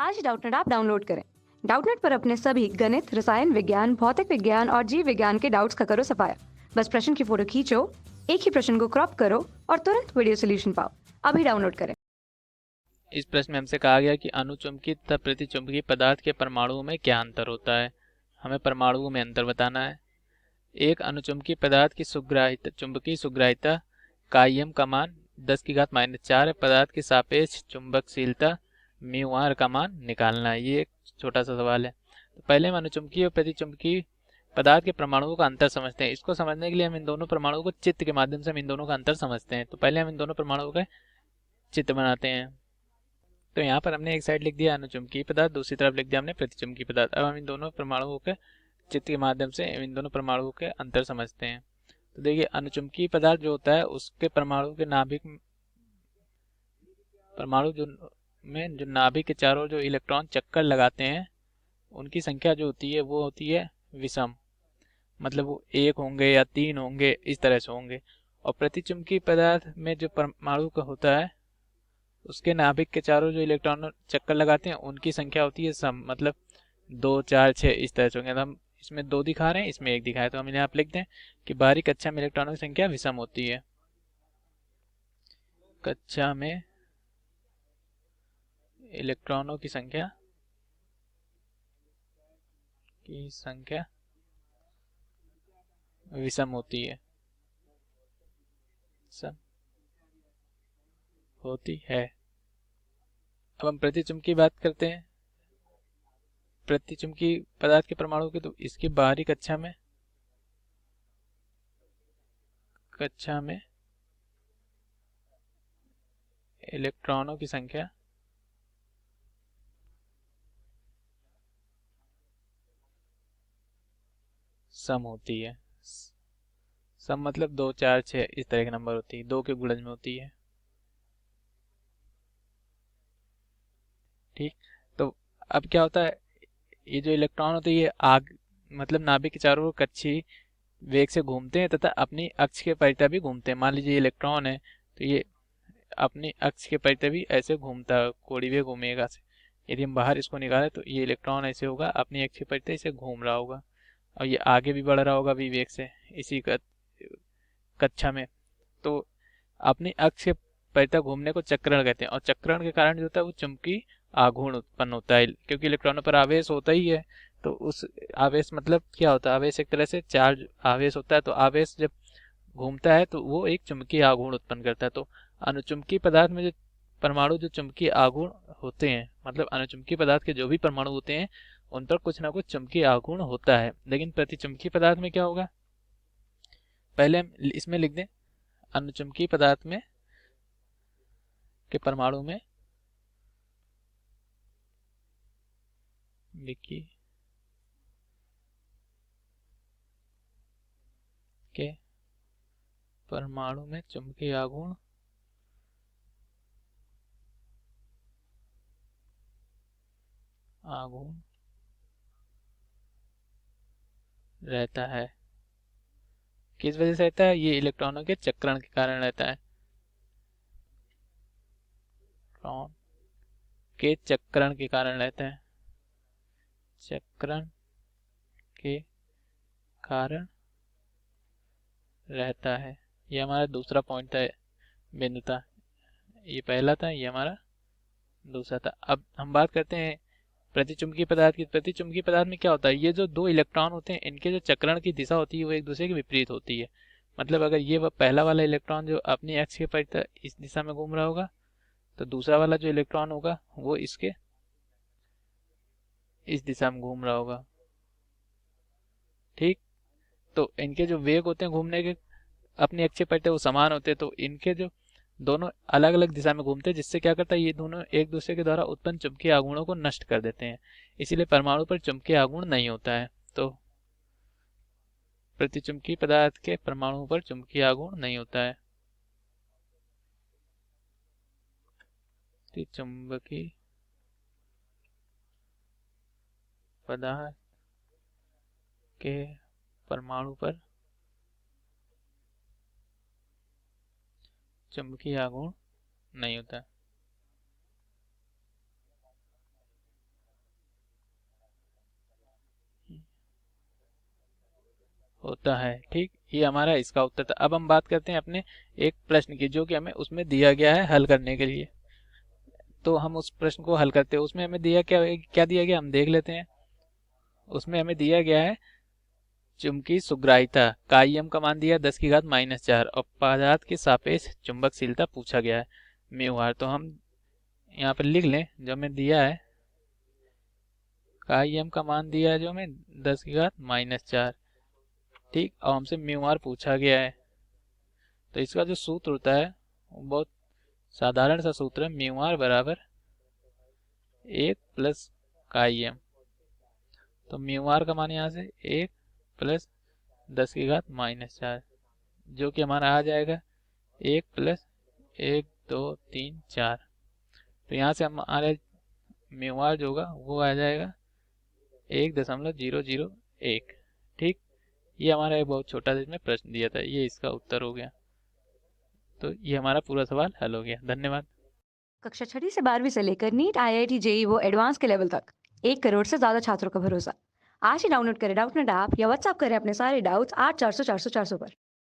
आज Doubtnut app download करें। Doubtnut पर अपने सभी गणित, रसायन विज्ञान, भौतिक विज्ञान और जीव विज्ञान के डाउट्स का करो सफाया। बस प्रश्न की फोटो खींचो, एक ही प्रश्न को क्रॉप करो और तुरंत वीडियो सोल्यूशन पाओ। अभी डाउनलोड करें। इस प्रश्न में हमसे कहा गया कि अनुचुंबकीय तथा प्रतिचुंबकीय पदार्थ के परमाणुओं में क्या अंतर होता है। हमें परमाणुओं में अंतर बताना है। एक अनुचुंबकीय पदार्थ की सुग्राहिता चुंबकीय सुग्राहिता काइम का मान 10⁻⁴ है। पदार्थ की सापेक्ष चुंबकशीलता म्यू आर का मान निकालना है। ये एक छोटा सा सवाल है। तो पहले हम अनुचुंबकीय और प्रतिचुंबकीय पदार्थ के परमाणुओं का अंतर समझते हैं। इसको समझने के लिए हम इन दोनों परमाणुओं को चित्र के माध्यम से हम इन दोनों का अंतर समझते हैं। तो पहले हम इन दोनों परमाणुओं का चित्र बनाते हैं। तो यहाँ पर हमने एक साइड लिख दिया अनुचुंबकीय पदार्थ, दूसरी तरफ लिख दिया हमने प्रतिचुंबकीय पदार्थ। अब हम इन दोनों परमाणुओं के चित्र के माध्यम से इन दोनों परमाणुओं के अंतर समझते हैं। तो देखिए, अनुचुंबकीय पदार्थ जो होता है उसके परमाणु के नाभिक परमाणु जो नाभिक के चारों जो इलेक्ट्रॉन चक्कर लगाते हैं उनकी संख्या जो होती है वो होती है विषम। मतलब वो 1 होंगे या 3 होंगे, इस तरह से होंगे। और प्रतिचुंबकीय पदार्थ में जो परमाणु का होता है उसके नाभिक के चारों जो इलेक्ट्रॉन चक्कर लगाते हैं उनकी संख्या होती है सम। मतलब 2, 4, 6 इस तरह से होंगे। तो हम इसमें 2 दिखा रहे हैं, इसमें 1 दिखाए, तो हम यहाँ पे लिख दें कि बाहरी कक्षा में इलेक्ट्रॉनों की संख्या विषम होती है। कक्षा में इलेक्ट्रॉनों की संख्या विषम होती है। सम होती है। अब हम प्रतिचुंबकीय बात करते हैं। प्रतिचुंबकीय पदार्थ के परमाणु की, तो इसकी बाहरी कक्षा में इलेक्ट्रॉनों की संख्या सम होती है। सम मतलब 2, 4, 6 इस तरह के नंबर होती है, 2 के गुणज में होती है। ठीक। तो अब क्या होता है, ये जो इलेक्ट्रॉन होते हैं ये आग मतलब नाभिक के चारों ओर कक्षीय वेग से घूमते हैं तथा अपनी अक्ष के परितः भी घूमते हैं। मान लीजिए इलेक्ट्रॉन है तो ये अपनी अक्ष के परितः भी ऐसे घूमता है, कोणीय वेग ओमेगा से। यदि हम बाहर इसको निकालें तो ये इलेक्ट्रॉन ऐसे होगा, अपनी अक्ष के परितः इसे घूम रहा होगा और ये आगे भी बढ़ रहा होगा v वेग से इसी कक्षा में। तो अपनी अक्ष के परितः घूमने को चक्रण कहते हैं। और चक्रण के कारण जो होता है वो चुंबकीय आघूर्ण उत्पन्न होता है, क्योंकि इलेक्ट्रॉनों पर आवेश होता ही है। तो उस आवेश मतलब क्या होता है, आवेश एक तरह से चार्ज आवेश होता है। तो आवेश जब घूमता है तो वो एक चुंबकीय आघूर्ण उत्पन्न करता है। तो अनुचुंबकीय पदार्थ में जो परमाणु जो चुंबकीय आघूर्ण होते हैं, मतलब अनुचुंबकीय पदार्थ के जो भी परमाणु होते हैं उन पर कुछ ना कुछ चुंबकीय आघूर्ण होता है। लेकिन प्रतिचुंबकीय पदार्थ में क्या होगा, पहले हम इसमें लिख दें अनुचुंबकीय पदार्थ में के परमाणु में विकी के परमाणु में चुंबकीय आघूर्ण रहता है। किस वजह से रहता है, ये इलेक्ट्रॉनों के चक्रण के कारण रहता है। इलेक्ट्रॉन के चक्रण के कारण रहता है। चक्रण के कारण रहता है। ये हमारा दूसरा पॉइंट था, बिंदु था। ये पहला था, ये हमारा दूसरा था। अब हम बात करते हैं प्रतिचुंबकीय पदार्थ की। प्रतिचुंबकीय पदार्थ में क्या होता है, ये जो 2 इलेक्ट्रॉन होते हैं इनके जो चक्रण की दिशा होती है वो एक दूसरे के विपरीत होती है। मतलब अगर ये पहला वाला इलेक्ट्रॉन जो अपनी अक्ष के परितः इस दिशा में घूम रहा होगा तो दूसरा वाला जो इलेक्ट्रॉन होगा वो इसके इस दिशा में घूम रहा होगा। ठीक। तो इनके जो वेग होते हैं घूमने के अपनी अक्ष पर वो समान होते हैं। तो इनके जो दोनों अलग अलग दिशा में घूमते हैं, जिससे क्या करता है, ये दोनों एक दूसरे के द्वारा उत्पन्न चुंबकीय आघूर्णों को नष्ट कर देते हैं। इसीलिए परमाणु पर चुंबकीय आघूर्ण नहीं होता है। तो प्रतिचुंबकीय पदार्थ के परमाणु पर चुंबकीय आघूर्ण नहीं होता है। चुंबकीय पदार्थ के परमाणु पर चुंबकीय आघूर्ण नहीं होता। होता है। ठीक, ये हमारा इसका उत्तर था। अब हम बात करते हैं अपने एक प्रश्न की, जो कि हमें उसमें दिया गया है हल करने के लिए। तो हम उस प्रश्न को हल करते हैं। उसमें हमें दिया क्या क्या दिया गया, हम देख लेते हैं। उसमें हमें दिया गया है चुंबकीय सुग्राहिता का IM का मान दिया 10⁻⁻⁴ और पदार्थ की सापेक्ष चुंबकशीलता पूछा गया है म्यू r। तो हम यहाँ पर लिख लें, जो हमें दिया है का IM का मान दिया है जो हमें 10⁻⁻⁴। ठीक, और हमसे म्यू r पूछा गया है। तो इसका जो सूत्र होता है वो बहुत साधारण सा सूत्र है, म्यू r बराबर 1 प्लस का IM। तो म्यू r का मान यहाँ से 1 प्लस 10⁻⁻⁴, जो कि हमारा आ जाएगा 1 प्लस 1 2 3 4। तो यहाँ से हमारे म्यू r जो होगा वो आ जाएगा 1.001। ठीक, ये हमारा एक बहुत छोटा सा इसमें प्रश्न दिया था, ये इसका उत्तर हो गया। तो ये हमारा पूरा सवाल हल हो गया। धन्यवाद। कक्षा 6वीं से 12वीं से लेकर नीट, IIT, JEE वो एडवांस के लेवल तक 1 करोड़ से ज्यादा छात्रों का भरोसा। आज ही डाउनलोड करें डाउटनेट ऐप या व्हाट्सएप करें अपने सारे डाउट्स 8400 400 400 पर।